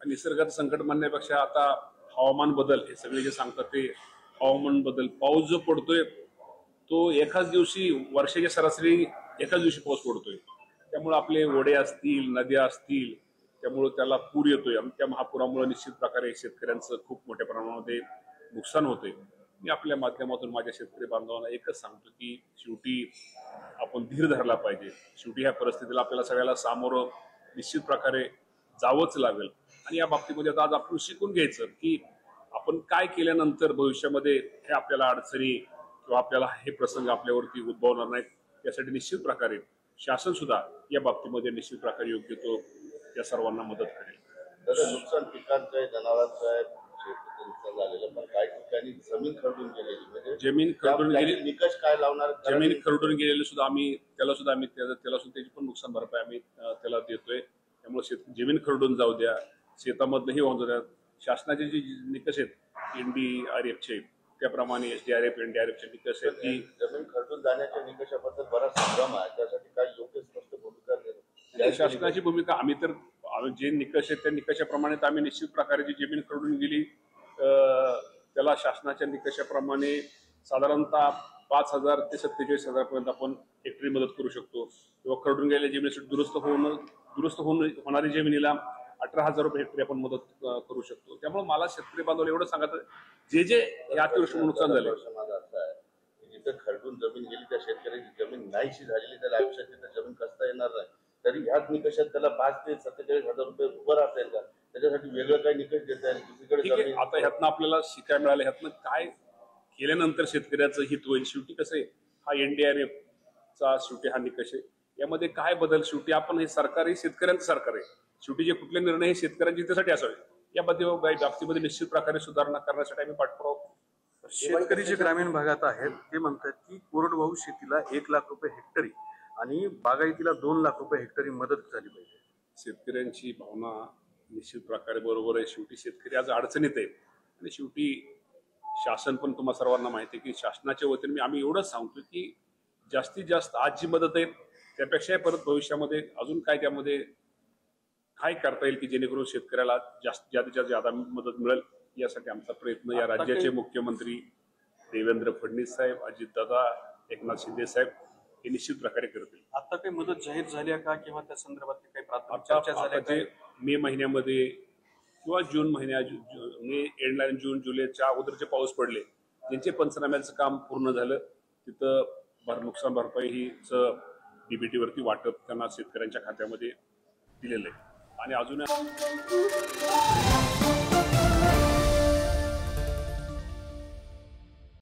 निसर्गाचं संकट म्हणण्यापेक्षा आता हवामान बदल हे सगळे जे सांगतात ते हवामान बदल, पाऊस जो पडतोय तो एकाच दिवशी वर्षाच्या सरासरी एकाच दिवशी पाऊस पडतोय. त्यामुळे आपले ओढे असतील, नद्या असतील, त्यामुळे त्याला पूर येतोय आणि त्या महापुरामुळे निश्चित प्रकारे शेतकऱ्यांचं खूप मोठ्या प्रमाणामध्ये नुकसान होतंय. मी आपल्या माध्यमातून माझ्या शेतकरी बांधवांना एकच सांगतो की शेवटी आपण धीर धरला पाहिजे. शेवटी ह्या परिस्थितीला आपल्याला सगळ्याला सामोरं निश्चित प्रकारे जावंच लागेल आणि या बाबतीमध्ये आता आज आपण शिकून घ्यायचं की आपण काय केल्यानंतर भविष्यामध्ये हे आपल्याला अडचणी किंवा आपल्याला हे प्रसंग आपल्यावरती उद्भवणार नाहीत. यासाठी निश्चित प्रकारे शासन सुद्धा या बाबतीमध्ये निश्चित प्रकारे योग्य तो या सर्वांना मदत करेल. तर नुकसान पिकांचं आहे, जनावरांचं आहे, शेतीचं नुकसान झालेलं, पण काही ठिकाणी जमीन खरडून गेलेली, म्हणजे जमीन खरडून गेली, निकष काय लावणार? जमीन खरडून गेलेली सुद्धा त्याला सुद्धा त्याची पण नुकसान भरपाई आम्ही त्याला देतोय. त्यामुळे जमीन खरडून जाऊ द्या, शेतामधनंही होऊन जाऊ द्या. शासनाचे जे निकष आहेत NDRFचे त्याप्रमाणे SDRF NDRFचे निकष आहेत की जमीन खरडून जाण्याच्या निकषाबद्दल बराच संभ्रम आहे. त्यासाठी काय योग्य स्पष्ट भूमिका देणं शासनाची भूमिका आम्ही जे निकष आहेत त्या निकषाप्रमाणे आम्ही निश्चित प्रकारे जी जमीन खरडून गेली त्याला शासनाच्या निकषाप्रमाणे साधारणतः 5,000 ते 47,000 पर्यंत आपण हेक्टरी मदत करू शकतो. किंवा खरडून गेलेल्या जमिनीसाठी दुरुस्त होणारी जमिनीला 18,000 रुपये हेक्टरी आपण मदत करू शकतो. त्यामुळे मला शेतकरी बांधवाला एवढं सांगायचं, जे या अतिवृष्टीमुळे नुकसान झालं माझं असं आहे की जिथं खरडून जमीन गेली त्या शेतकऱ्याची जमीन नाहीशी झालेली, त्याला आयुष्यात तिथं जमीन कसता येणार नाही, तरी ह्याच निकषात त्याला 5 ते 47,000 रुपये उभं राहता येईल का? त्याच्यासाठी वेगळं काही निकष देता येईल? दुसरीकडे आता ह्यातनं आपल्याला शिकायला मिळालं, ह्यातनं काय केल्यानंतर शेतकऱ्याचं हित होईल. शेवटी कसं आहे, हा NDRFचा शेवटी हा निकष आहे. यामध्ये काय बदल, शेवटी आपण हे सरकार हे शेतकऱ्यांचं सरकार आहे. शेवटी जे कुठले निर्णय हे शेतकऱ्यांच्या हितासाठी असावे. या बाबतीमध्ये निश्चित प्रकारे सुधारणा करण्यासाठी आम्ही पाठपुरावा. शेतकरी जे ग्रामीण भागात आहेत ते म्हणतात की कोरडवाहू शेतीला 1 लाख रुपये हेक्टरी आणि बागायतीला 2 लाख रुपये हेक्टरी मदत झाली पाहिजे. शेतकऱ्यांची भावना निश्चित प्रकारे बरोबर आहे. शेवटी शेतकरी आज अडचणीत आहे आणि शेवटी शासन पण तुम्हा सर्वांना माहिती आहे की शासनाच्या वतीने आम्ही एवढंच सांगतो की जास्तीत जास्त आज जी मदत आहे त्यापेक्षा परत भविष्यामध्ये अजून काय त्यामध्ये काय करता येईल की जेणेकरून शेतकऱ्याला जास्तीत जास्त मदत मिळेल. यासाठी आमचा प्रयत्न या राज्याचे मुख्यमंत्री देवेंद्र फडणवीस साहेब, अजितदादा, एकनाथ शिंदे साहेब हे निश्चित प्रकारे करतील. आता काही मदत जाहीर झाली का किंवा त्या संदर्भात काही प्राथमिक चर्चा झाल्या? मे महिन्यामध्ये किंवा जून मे एंडला जून जुलैच्या अगोदर जे पाऊस पडले, ज्यांचे पंचनाम्याचं काम पूर्ण झालं, तिथं नुकसान भरपाई हीच DBT वरती वाटप त्यांना शेतकऱ्यांच्या खात्यामध्ये दिलेलं आहे. आणि अजून